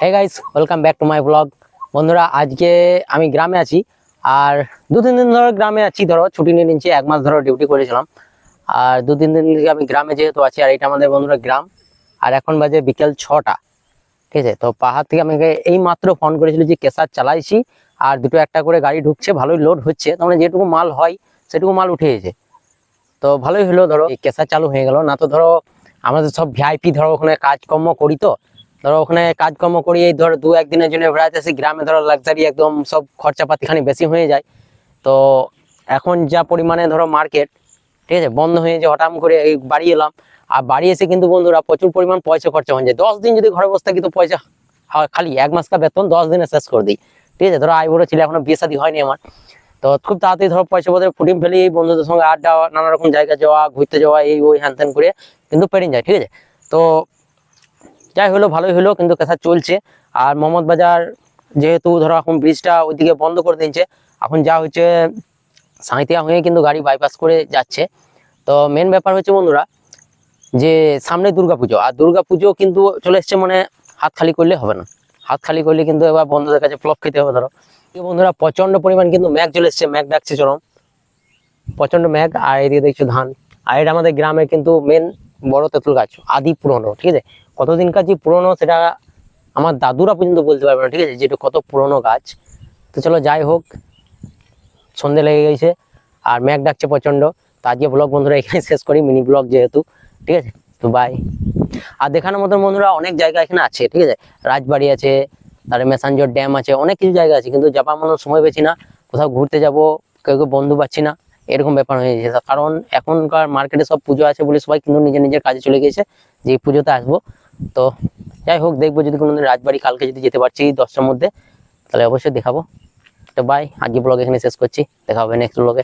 Hey guys, welcome back to my blog. বন্ধুরা, আজকে আমি গ্রামে আছি। আর 2-3 দিন ধরে গ্রামে আছি। ধরো ছুটি নিয়ে নিচ্ছি, 1 মাস ধরে ডিউটি করেছিলাম। আর 2-3 দিন থেকে আমি গ্রামে যেহেতু আছি, আর এটা আমাদের বন্ধুরা গ্রাম। আর এখন বাজে বিকেল 6টা। ঠিক আছে, তো পাহাড় থেকে আমাকে এই মাত্র ফোন করেছিল যে কেসার চালাইছি, আর দুটো একটা করে গাড়ি ঢুকছে, ভালোই লোড হচ্ছে। তার মানে যেটুকু মাল হয় সেটুকু মাল উঠে গেছে। তো ভালোই হলো, ধরো এই কেসার চালু হয়ে গেল। না তো ধরো আমাদের সব ভিআইপি ধরো ওখানে কাজকর্ম করি, তো ধরো ওখানে কাজকর্ম করি, এই ধরো 2-1 দিনের জন্য বেড়াতে আসি। গ্রামে ধরো লাক্সারি একদম সব খরচাপাতি খানি বেশি হয়ে যায়। তো এখন যা পরিমাণে ধরো মার্কেট, ঠিক আছে, বন্ধ হয়ে যে হঠাৎ করে এই বাড়ি এলাম। আর বাড়ি এসে কিন্তু বন্ধুরা প্রচুর পরিমাণ পয়সা খরচা হয়ে যায়। 10 দিন যদি ঘরে বসে থাকি তো পয়সা খালি 1 মাস কা বেতন 10 দিনে শেষ করে দিই। ঠিক আছে, ধরো আই বড় ছিল, এখনো বিয়ে শাদী হয়নি আমার। তো খুব তাড়াতাড়ি ধরো পয়সা পত্র ফুটিয়ে ফেলি, বন্ধুদের সঙ্গে আড্ডা, নানা রকম জায়গা যাওয়া, ঘুরতে যাওয়া, এই ওই হ্যান ত্যান করে কিন্তু পেরিয়ে যায়। ঠিক আছে, তো যাই হলো, ভালোই হলো, কিন্তু কথা চলছে। আর মোহাম্মদ বাজার যেহেতু ধরো এখন ব্রিজটা ওইদিকে বন্ধ করে দিয়েছে, এখন যা হচ্ছে সাঁইতিয়া হয়ে কিন্তু গাড়ি বাইপাস করে যাচ্ছে। তো মেন ব্যাপার হচ্ছে বন্ধুরা, যে সামনে দুর্গাপুজো, আর দুর্গাপুজো কিন্তু চলে এসছে, মানে হাত খালি করলে হবে না। হাত খালি করলে কিন্তু এবার বন্ধুদের কাছে ফ্লপ খেতে হবে। ধরো বন্ধুরা প্রচন্ড পরিমাণ কিন্তু ম্যাঘ চলে এসছে, ম্যাঘ ডাকছে চরম, প্রচন্ড ম্যাঘ। আর এদিকে দেখছো ধান। আর এটা আমাদের গ্রামে কিন্তু মেন বড় তেঁতুল গাছ, আদি পুরনো। ঠিক আছে, কতদিনকার যে পুরনো সেটা আমার দাদুরা পর্যন্ত বলতে পারবে না। ঠিক আছে, যেটা কত পুরনো গাছ। তো চলো যাই হোক, সন্ধে লেগে গেছে আর ম্যাঘ ডাকছে প্রচন্ড। তো আজকে ব্লগ বন্ধুরা এখানে শেষ করি, মিনি ব্লগ যেহেতু। ঠিক আছে, তো বাই। আর দেখানোর মতন বন্ধুরা অনেক জায়গা এখানে আছে। ঠিক আছে, রাজবাড়ি আছে, তারপরে মেসাঞ্জর ড্যাম আছে, অনেক কিছু জায়গা আছে, কিন্তু যাবার মতো সময় পেছি না। কোথাও ঘুরতে যাব, কেউ কেউ বন্ধু পাচ্ছি না, এরকম ব্যাপার হয়ে গেছে। কারণ এখনকার মার্কেটে সব পুজো আছে বলে সবাই কিন্তু নিজের নিজের কাজে চলে গেছে, যে এই পুজোতে আসবো। তো যাই হোক, দেখবো যদি কোনোদিন রাজবাড়ি কালকে যদি যেতে পারছি 10টার মধ্যে, তাহলে অবশ্যই দেখাবো। তো বাই, আজকে ব্লগ এখানে শেষ করছি, দেখা হবে নেক্সট ব্লগে।